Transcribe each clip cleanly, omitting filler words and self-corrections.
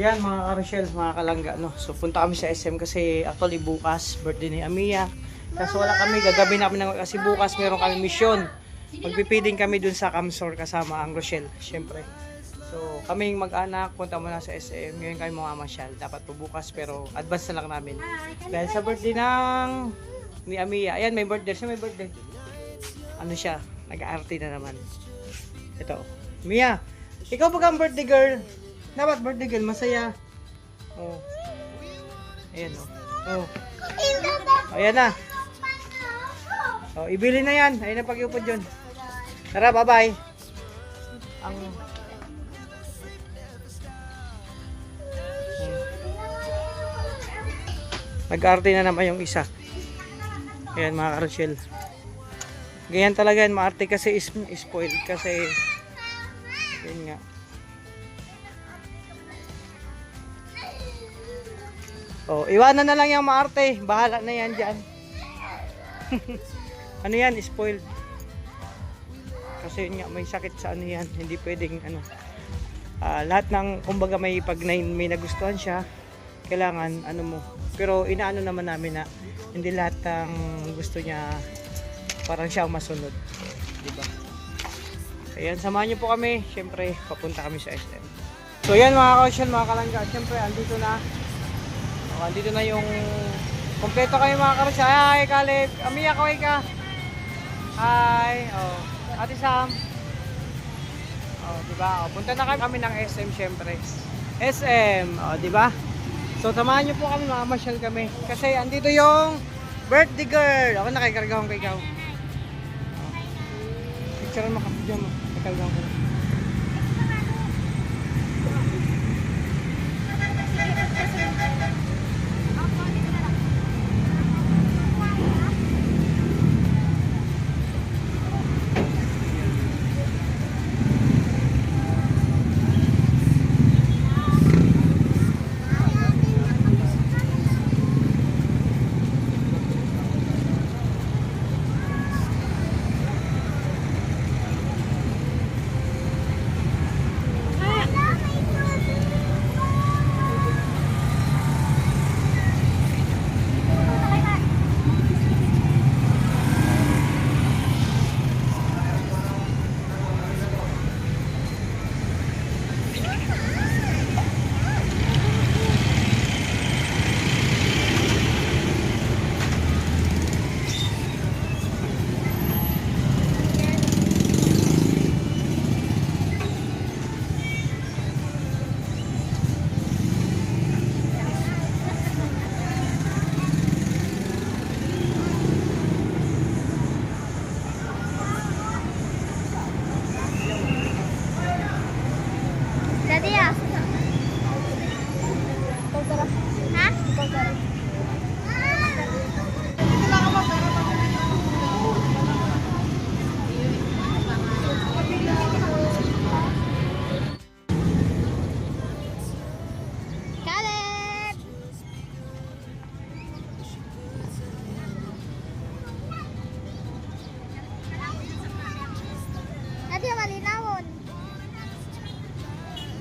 yan mga ka-Rochelle, mga kalangga, no? So punta kami sa SM kasi actually bukas birthday ni Amiya. Kaso wala kami, gagabi namin kasi bukas meron kami mission. Magpipiding kami dun sa Camsor kasama ang Rochelle, syempre. So kaming mag-anak, punta muna sa SM. Ngayon kami mamamasyal. Dapat po bukas pero advance na lang namin. Dahil sa birthday ni Amiya. Ayan, may birthday. Siya may birthday. Ano siya? Nag-aarty na naman. Ito. Mia, ikaw ba ang birthday girl? Dapat birthday girl, masaya. Oh. Ayan, oh. Oh. Ayan na. Oh, ibili na yan. Ayun na pag-iupod yun. Tara, bye-bye. Ang... Nag-arte na naman yung isa. Ayan mga ka-Rochelle. Ganyan talaga yan, maarte kasi spoiled kasi yun nga. Oh, iwanan na lang yung maarte. Bahala na yan dyan. Ano yan, spoiled. Kasi yun nga, may sakit sa ano yan. Hindi pwedeng ano. Lahat ng, kumbaga may pag may nagustuhan siya, kailangan ano mo. Pero inaano naman namin na hindi lahat ng gusto niya parang siya ang masunod, di ba? Ayan, samahan niyo po kami. Siyempre, papunta kami sa SM. So yan mga ka-Rochelle, mga kalangga. Siyempre, andito na. Andito na yung kompleto kayo mga ka-Rochelle. Hi, Caleb. Amiya, kaway ka. Hi. Oh, Ate Sam. Oh, di ba? Oh, punta na kami ng SM siyempre. SM, oh, di ba? So samahan niyo po kami, mamasyal kami. Kasi andito yung birthday girl. Ako nakikargahon kay ikaw. Picture mo kami dyan mo. Nakikargahon ko.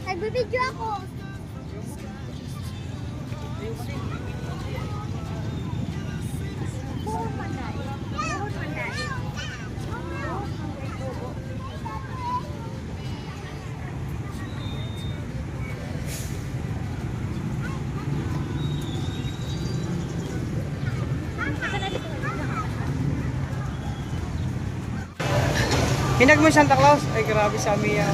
Nagbibidyo ako. Buhon panday. Buhon panday. Hinag mo yung Santa Claus? Ay grabe sa Amiya.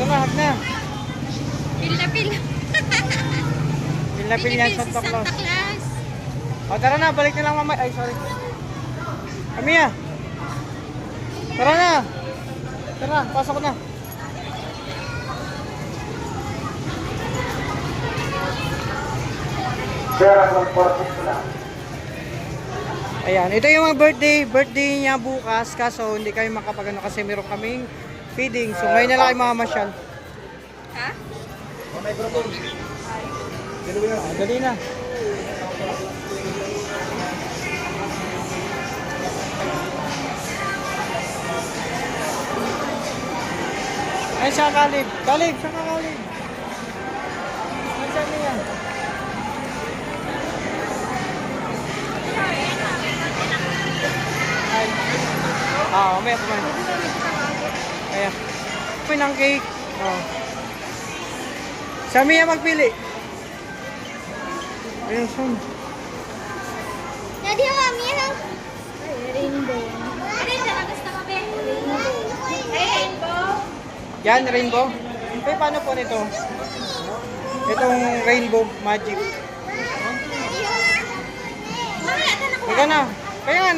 Lahat na. Pil na pil. Pil na pil yan Santa Claus. O tara na, balik na lang mamay. Ay sorry. Amiya. Tara na. Tara, pasok na. Ayan, ito yung mga birthday niya bukas. Kaso hindi kami makapagano kasi meron kaming feeding. So ngayon na lang kayo mamamasyal. Ha? Dali na. Ay, siya Kalib. Kalib, siya Kalib. Mamaya kumain. Kaya. Kumain ng cake. Oh. Sa Mia magpili. Ayun, son. Daddy, mami, ano? Rainbow. Ano yung gusto mo, Ben? Rainbow. Yan, rainbow. Pero paano po nito? Itong rainbow magic. Mamaya, tanong ko. Ika na. Kaya nga,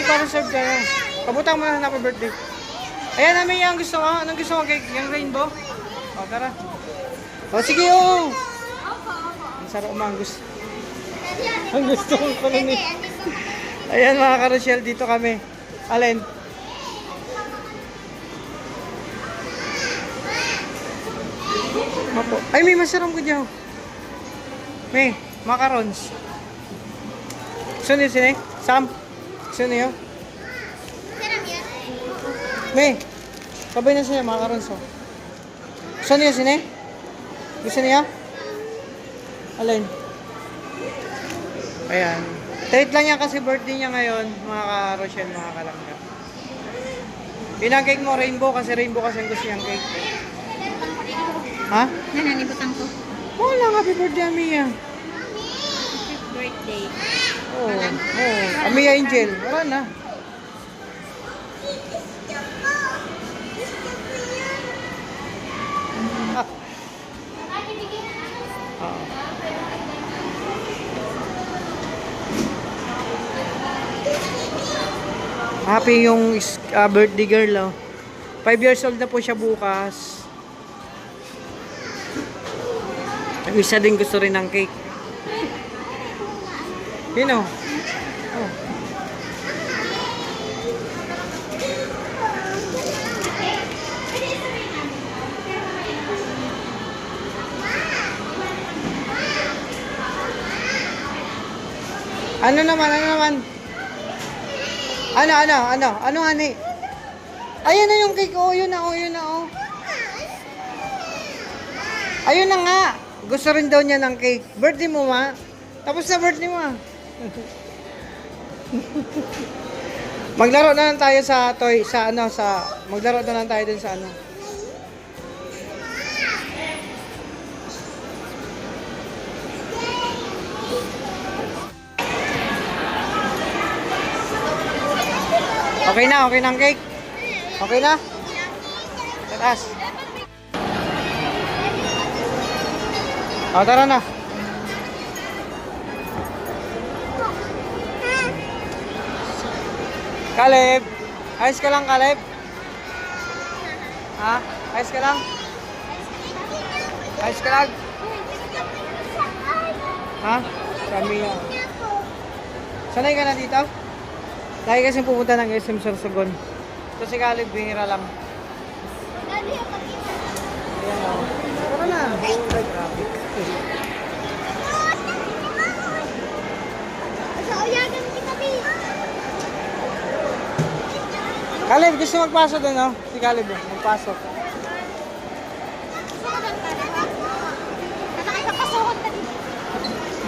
para serve ka na. Pabutang mo na happy birthday. Ayan namin yung gusto mo. Anong gusto mo cake? Yung rainbow? O, tara. O, sige, o. Ang sarap mangus. Ang gusto ko pala ni... Ayan mga karosyel, dito kami. Alin? Mapo. Ay, may masarap ko dyan. May, macarons. Gusto niyo sini? Sam? Gusto niyo? May, kabay na siya, macarons. Gusto niyo sini? Gusto niyo? Alin? Ayan. Treat lang yan kasi birthday niya ngayon, mga ka-Rochelle, mga kalangga. Pinang-cake mo rainbow kasi rainbow kasi ang gusto niyang cake. Ha? Nananibutang ko. Wala, happy birthday, Amia. Birthday. Oo, oh, Amia Angel. Wala na. Oo. Happy yung birthday girl, oh. 5 years old na po siya bukas. Ang isa din gusto rin ng cake. Sino? Oh. Ano naman? Ano, ani? Ayan na yung cake, oh, yun na, oh. Ayun na nga. Gusto rin daw niya ng cake. Birthday mo, ma? Tapos na birthday mo, ah. Maglaro na lang tayo sa maglaro na lang tayo dun sa ano. Okay na ang cake. Okay na? Taas. Tara na. Caleb. Ayos ka lang, Caleb. Ha? Ayos ka lang? Ayos ka lang? Ha? Kami yan. Sanay ka na dito? Lagi kasi pupunta ng SM Sorsogon. Ito si Caleb, bihira lang. Ayan o. Tara na. Traffic. Caleb, gusto magpasok doon, no? Si Caleb, magpasok.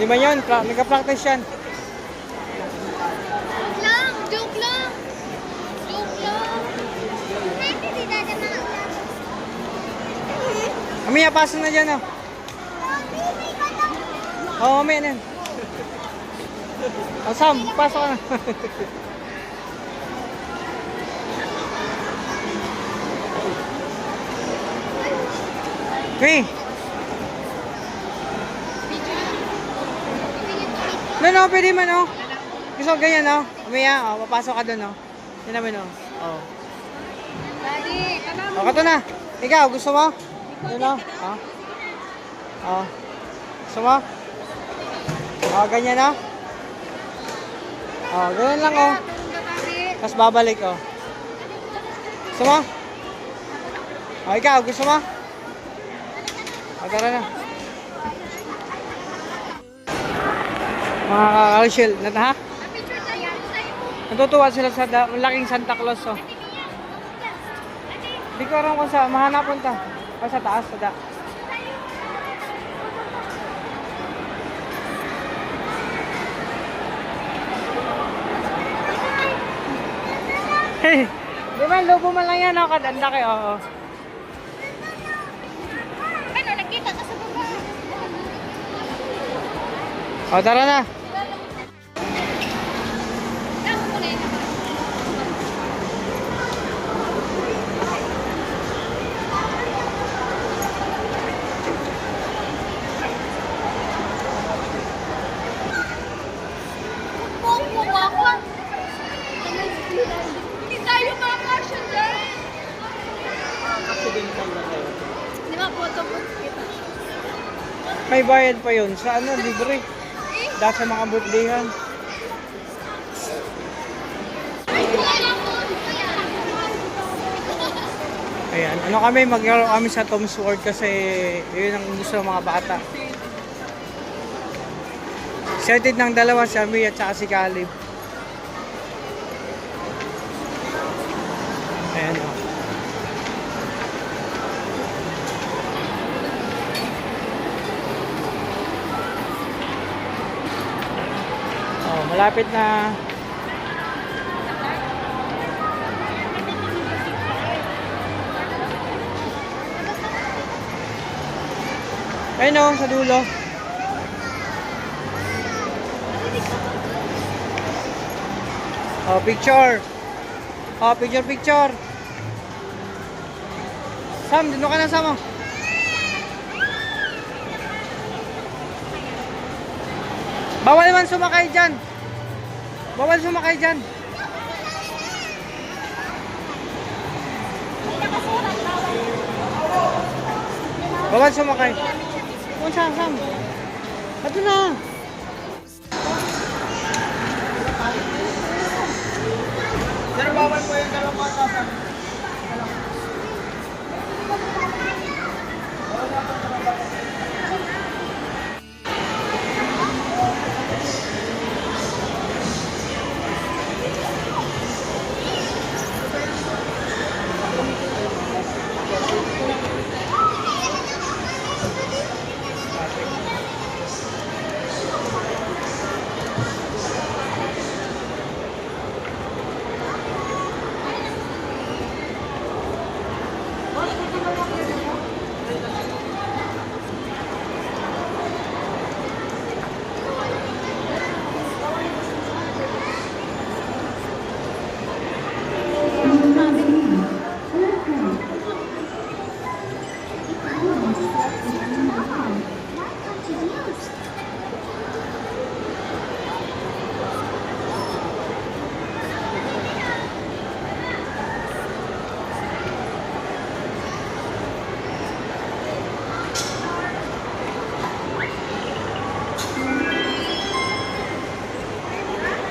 Di ba yun? Nagka-practice yan. Joke lang. Amiya, pasok na dyan, oh. Oo, mamaya na yan. Oh, Sam, pasok ka na. Hey. No, pwede man, oh. Gusto ko ganyan, oh. Umaya, oh, papasok ka dun, oh. Yan naman, oh. Oh. Daddy, Oh, kato na. Ikaw, gusto mo? Yun, oh. Oh. Oh. Gusto mo? Oh, ganyan, oh. Oh, ganyan lang, oh. Tapos babalik, oh. Gusto mo? Oh, ikaw, gusto mo? Oh, tara na. Mga ka-Rochelle, ha? Natutuwa sila sa malaking Santa Claus, oh. Hindi ko alam kung sa mahanap punta. O sa taas, sa da. Hey, Di ba, lobo man lang yan, oh. Kadanda kayo, oo. Ano, nakita ka sa baba. O, tara na. Tama mo na yun. Hindi tayo makakasya dyan. Accidental na kayo. Di ba, photo booth kita? May bayad pa yun. Sa ano, libre. Dahil sa mga butlihan. Ayan, ano kami, maglaro kami sa Tom's World kasi yun ang gusto ng mga bata. Excited ng dalawa, si Ami at saka si Caleb. Ayan o. Oh, malapit na. Ayun o, sa dulo. Oh, picture. Oh, picture. Sam, dito ka na, Sam. Oh. Bawal man sumakay dyan. Bawal sumakay dyan. Bawal sumakay. Kung saan, Sam? Ato na. Sir, bawal po yung dalawang bata, Sam.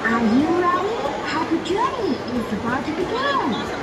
Are you ready? Happy journey is about to begin.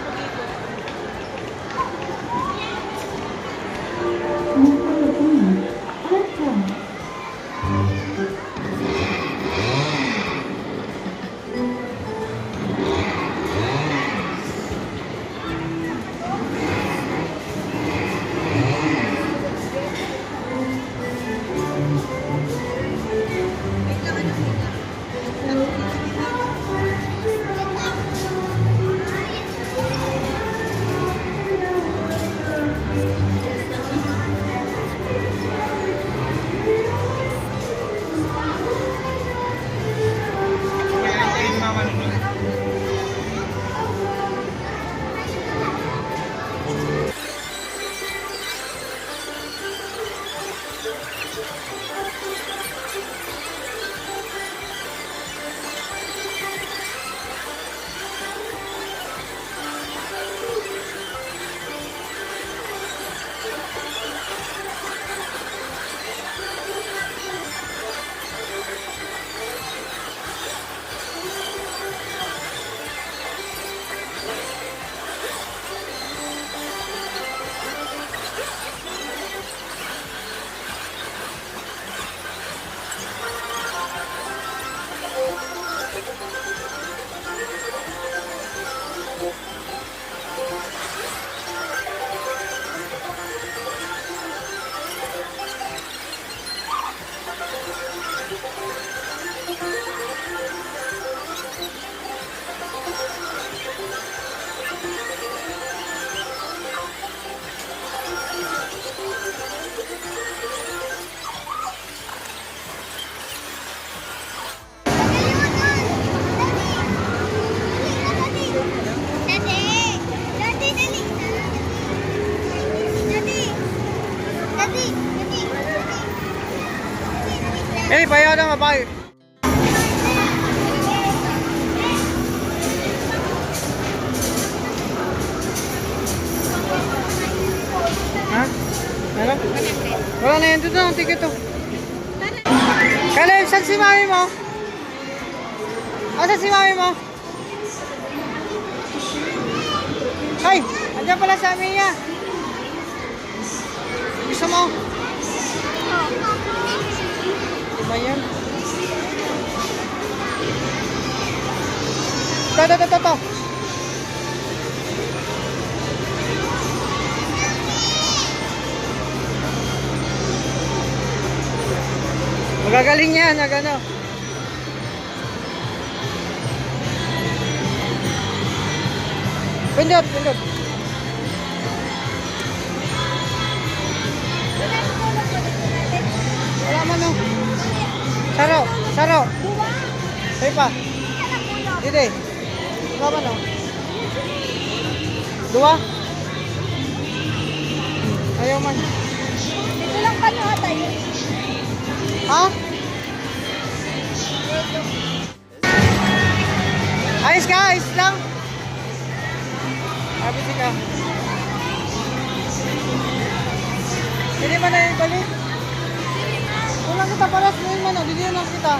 Kalib, ayaw na mabay. Ha? Ano? Wala na yan. Dito na ang ticket to. Kalib, saan si mami mo? Saan si mami mo? Ay! Andiyan pala sa amin niya. Gusto mo? Diba yan? Ito. Magagaling yan, ano. Pindot. Wala man no. Saro. Say pa. Dide. Wala man no. Dua. Ayaw man. Dito lang pa nyo tayo. Ha? Ayos lang. Sabi ka. Hindi man na yung balik. Wala kita palas ngayon man, hindi na kita.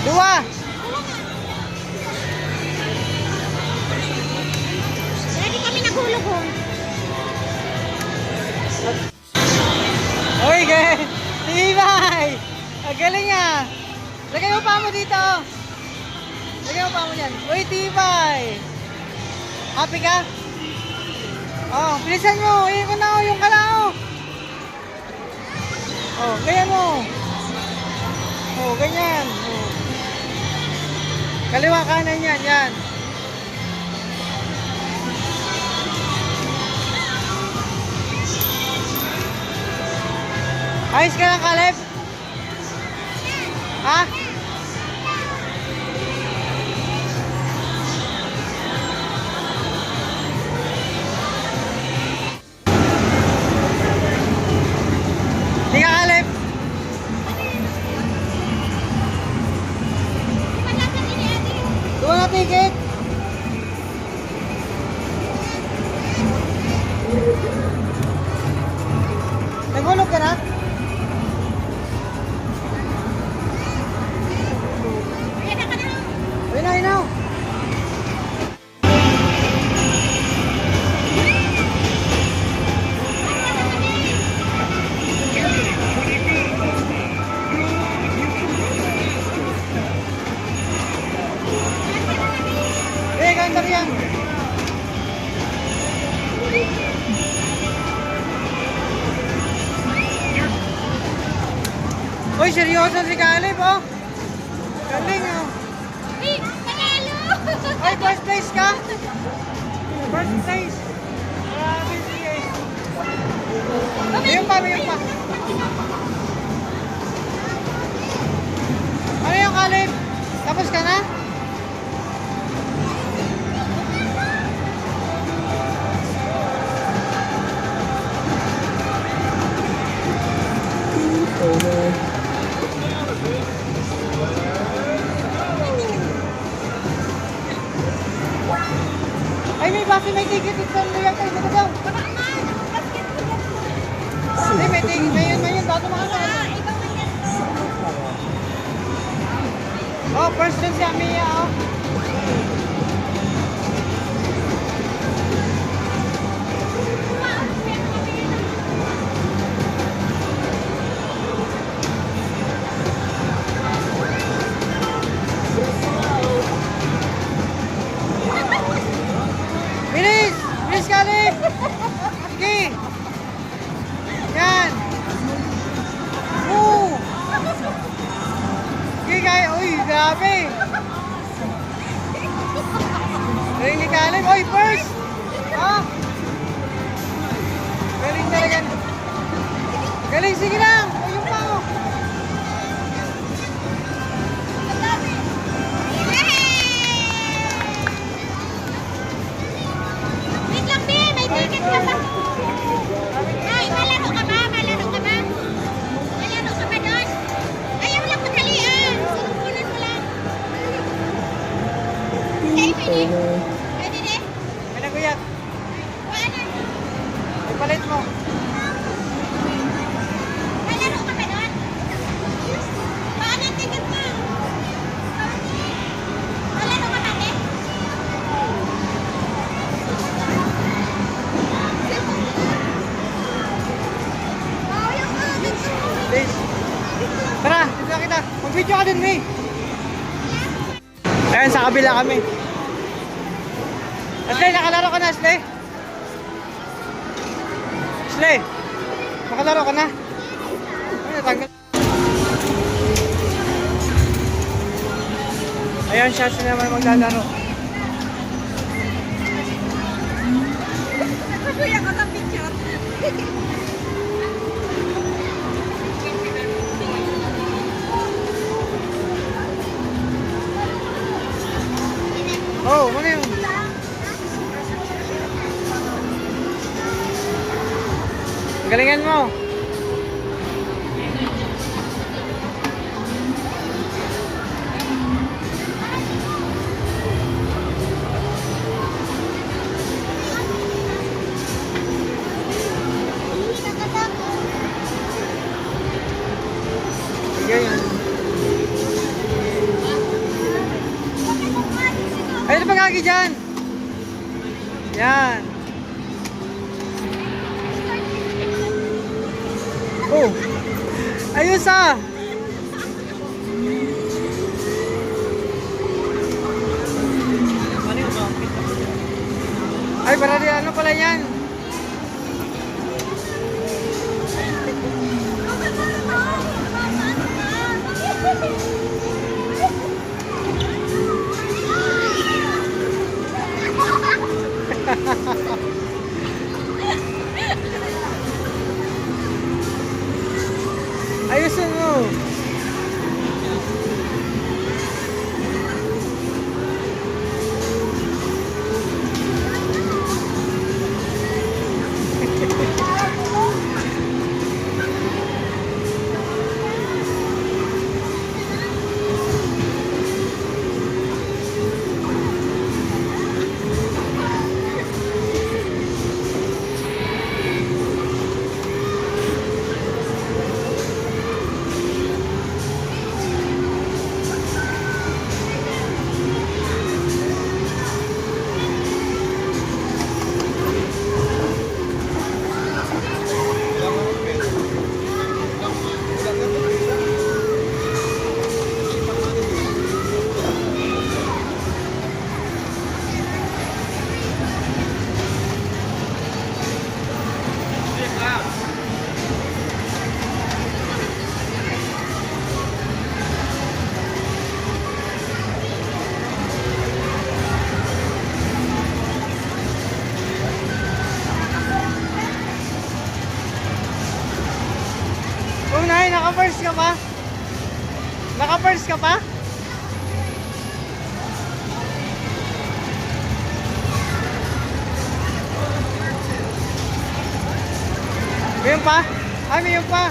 Dua! Ready kami naghulog ho. Uy, tibay! Ang galing ah! Lagay mo pa mo dito. Lagay mo pa mo dyan. Uy, tibay! Happy ka? Oh, bilisan mo. Iyan ko na yung kalao. Oh, ganyan mo. Oh, ganyan. Oh. Kaliwa kanan yan. Ayos ka lang, Caleb? Ha? Hindi ka, Caleb? Doon na ticket. Naghulog ka na? Ayun na. Ganda yan. Uy, seryoso si Caleb, oh. Galing, oh. Hey, panalo! Ay, first place ka? First place. Grabe siya. Mayroon pa. Ano yung Caleb? Tapos ka na? Ay, may ticket dito sa luyan kayo. Dito daw. Ay, may ticket. Mayon. Bago makakala. Oh, first dun si Amia, oh. Bilis, Caleb! Sige! Yan! Move! Sige, kaya. Uy, grabe! Galing ni Caleb. Uy, first! Ha? Galing talaga. Galing, sige lang! Uy, yung pa, oh. Mag-video ka din, May. Ayan, sa kabila kami. Asley, nakalaro ka na, Asley? Asley, nakalaro ka na? Ay, natanggal. Ayan siya, sila naman maglalaro. Kuya ko sa picture. Oh, ano yun? Galingan mo. Yan. Ay, ano pagkaki dyan? Yan. Oh. Ayos ah. Ay, para di ano pala yan? Ayusin mo. Unay, naka-first ka pa? Naka-first ka pa? Mayroon pa? Ay, mayroon pa.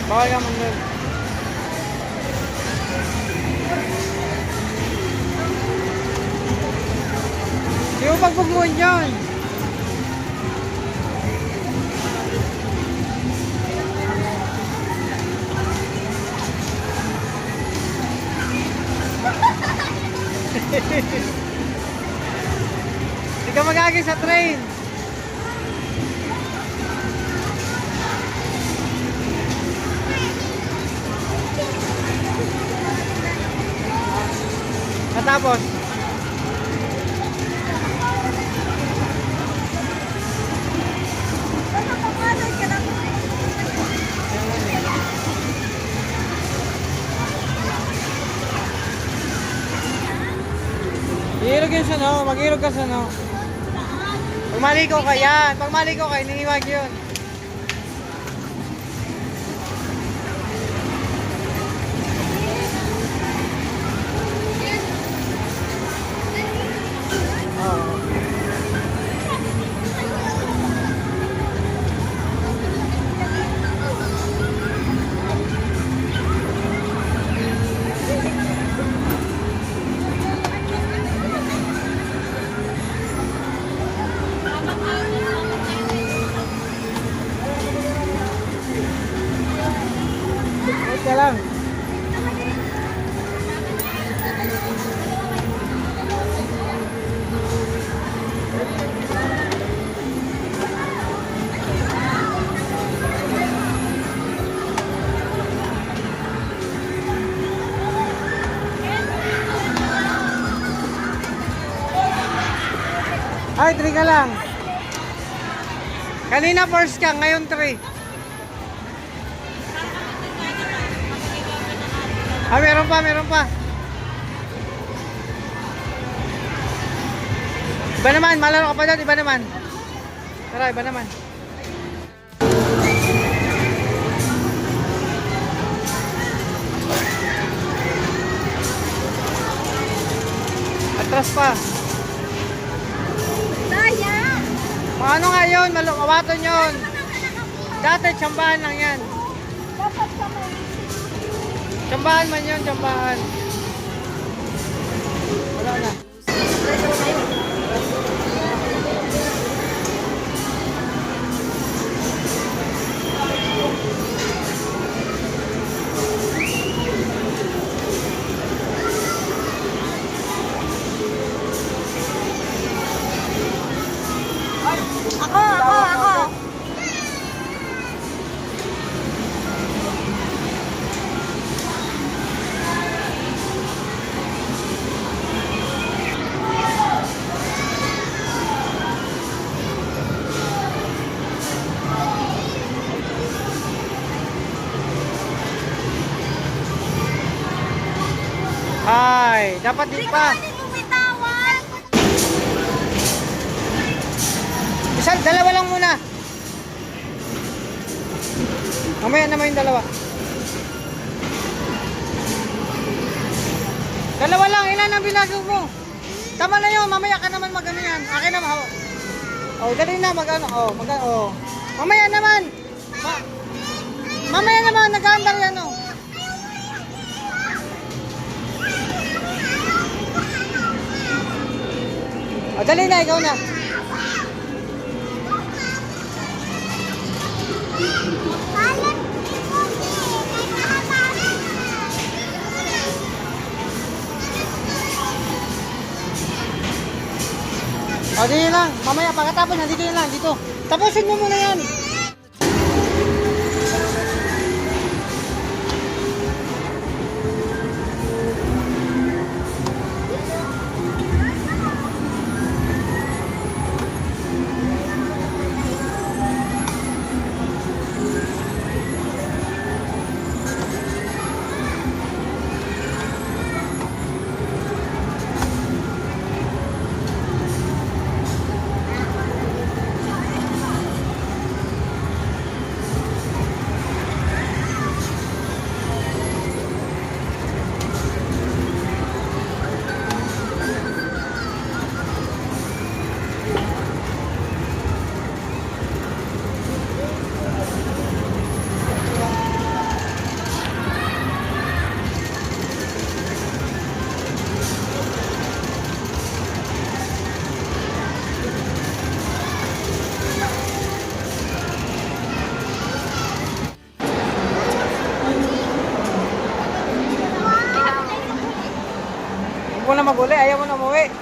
Bawal ka man doon. Di mo pagbugmuan dyan. Hindi ka magagi sa train. Natapos. Ihirog yun sa no, mag-ihirog ka sa no. Pag maligo ka yan, pag maligo ka, iniiwag yun. Wait ka lang. Ay, 3 ka lang. Kanina first ka, ngayon 3. Ah, meron pa, meron pa. Iba naman, malaro ka pa doon, iba naman. Tara, iba naman. Atras pa. Sayang! Ano nga yun? Malukawaton yun. Dati, tsambahan lang yan. Dapat kamay. Tsambahan man yun, tsambahan. Wala na. Ako. Ay, dapat di pa. Bumitawan! Isang, dalawa lang muna. Mamaya naman yung dalawa. Dalawa lang, ilan ang binago mo? Tama na yun, mamaya ka naman mag-ano yan. Akin naman, ho. Oh, dali na, mag-ano, oh. Mamaya naman. Mamaya naman, nag-aandar yan, oh. Oh, dali na, ikaw na. O, dito lang. Mamaya, pagkatapos, nandito yun lang. Dito. Tapusin mo muna yan. Huwag mo na mag-uli. Ayaw mo na umuwi.